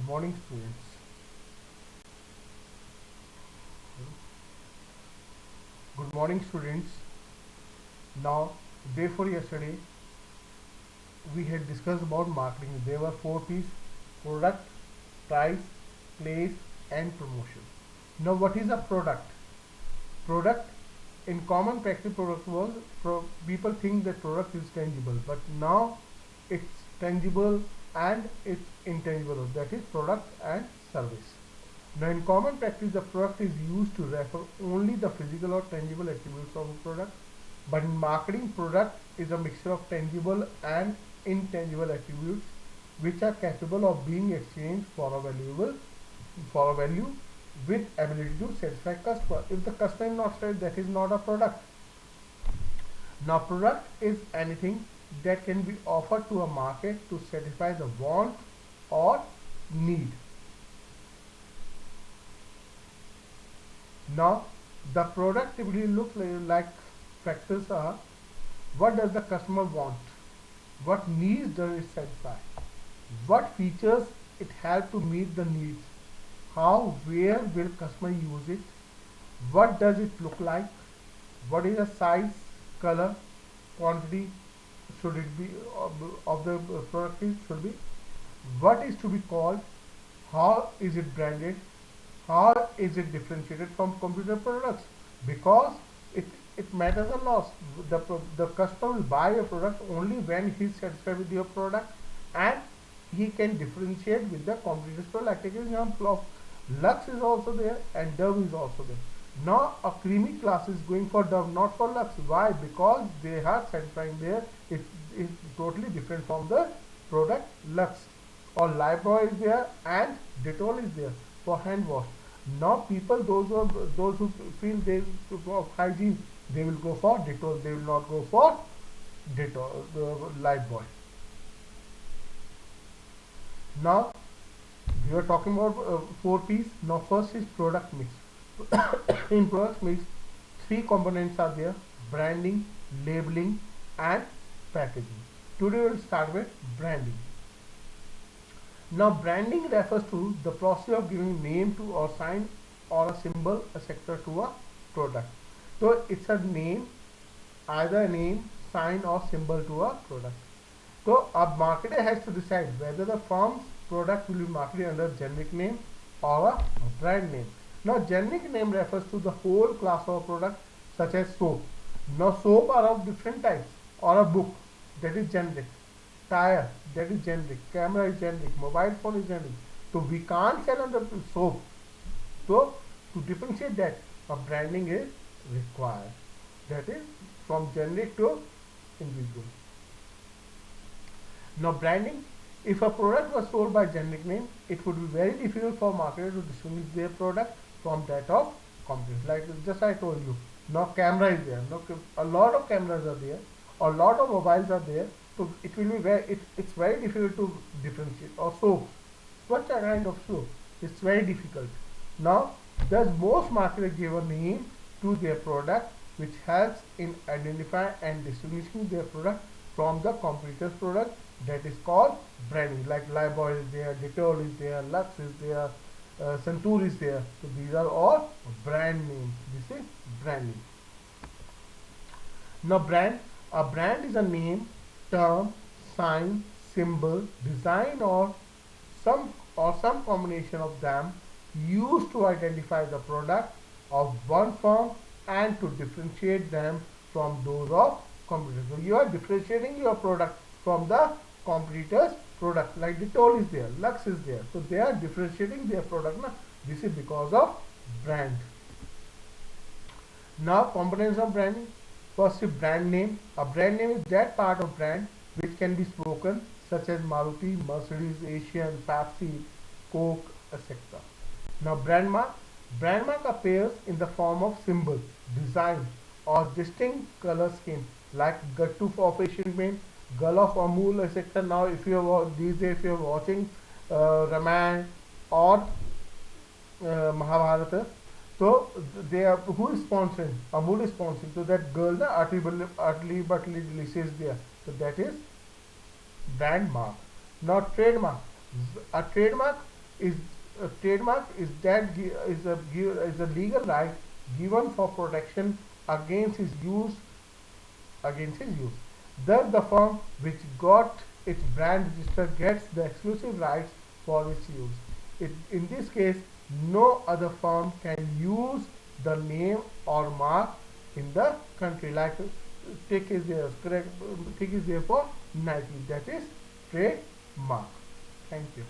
morning, students. Good morning, students. Now, day for yesterday, we had discussed about marketing. There were four P's: product, price, place, and promotion. Now, what is a product? Product, in common practice, product was people think that product is tangible, but now it's tangible and it's intangible. That is product and service. Now, in common practice, the product is used to refer only the physical or tangible attributes of a product. But in marketing, product is a mixture of tangible and intangible attributes which are capable of being exchanged for a value with ability to satisfy customer. If the customer is not satisfied, that is not a product. Now, product is anything that can be offered to a market to satisfy the want or need. Now, the product typically looks like factors are: what does the customer want? What needs does it satisfy? What features it has to meet the needs? How, where will customer use it? What does it look like? What is the size, color, quantity should it be of the product should be? What is to be called? How is it branded? How is it differentiated from computer products? Because it, it matters a lot. The customer will buy a product only when he is satisfied with your product, and he can differentiate with the competitor's product. Like an example of Lux is also there and Dove is also there. Now a creamy class is going for Dove, not for Lux. Why? Because they are satisfying there. It is totally different from the product Lux. Or Lifebuoy is there and Dettol is there for hand wash. Now people, those who feel they of hygiene, they will go for Dettol. They will not go for Dettol, Lifebuoy. Now we are talking about four P's. Now first is product mix. In product mix, three components are there: branding, labeling, and packaging. Today we will start with branding. Now branding refers to the process of giving name to or sign or a symbol, etc. to a product. So it's a name, either a name, sign or symbol to a product. So a marketer has to decide whether the firm's product will be marketed under generic name or a brand name. Now generic name refers to the whole class of product, such as soap. Now soap are of different types, or a book, that is generic. Tire, that is generic. Camera is generic. Mobile phone is generic. So we can't sell under soap. So to differentiate that, a branding is required. That is from generic to individual. Now branding, if a product was sold by generic name, it would be very difficult for marketers to distinguish their product from that of competitors. Like just I told you, now camera is there. Now a lot of cameras are there, a lot of mobiles are there. So it will be it's very difficult to differentiate. Or soap, what kind of soap? It's very difficult. Now, thus most marketers give a name to their product which helps in identifying and distinguishing their product from the competitor's product. That is called branding. Like Lifebuoy is there, Dettol is there, Lux is there, Santoor is there. So these are all brand names. This is branding. Now a brand is a name, term, sign, symbol, design, or some combination of them used to identify the product of one firm and to differentiate them from those of competitors. So you are differentiating your product from the competitor's product. Like Dettol is there, Lux is there. So they are differentiating their product. Now this is because of brand. Now components of branding. First is brand name. A brand name is that part of brand which can be spoken, such as Maruti, Mercedes, Asian, Pepsi, Coke, etc. Now brand mark. Brand mark appears in the form of symbol, design, or distinct color scheme, like Gattu of Asian Paint, Gull of Amul, etc. Now if you are these days if you are watching Ramayana or Mahabharata, so they are, who is sponsoring? Amul is sponsoring. So that girl, the Utterly Butterly Delicious there. So that is brand mark. Now trademark. A trademark is a trademark is is a legal right given for protection against its use against his use. Thus, the firm which got its brand registered gets the exclusive rights for its use. In this case, no other firm can use the name or mark in the country. Like take is there, correct? Take is there for Nike. That is trademark. Thank you.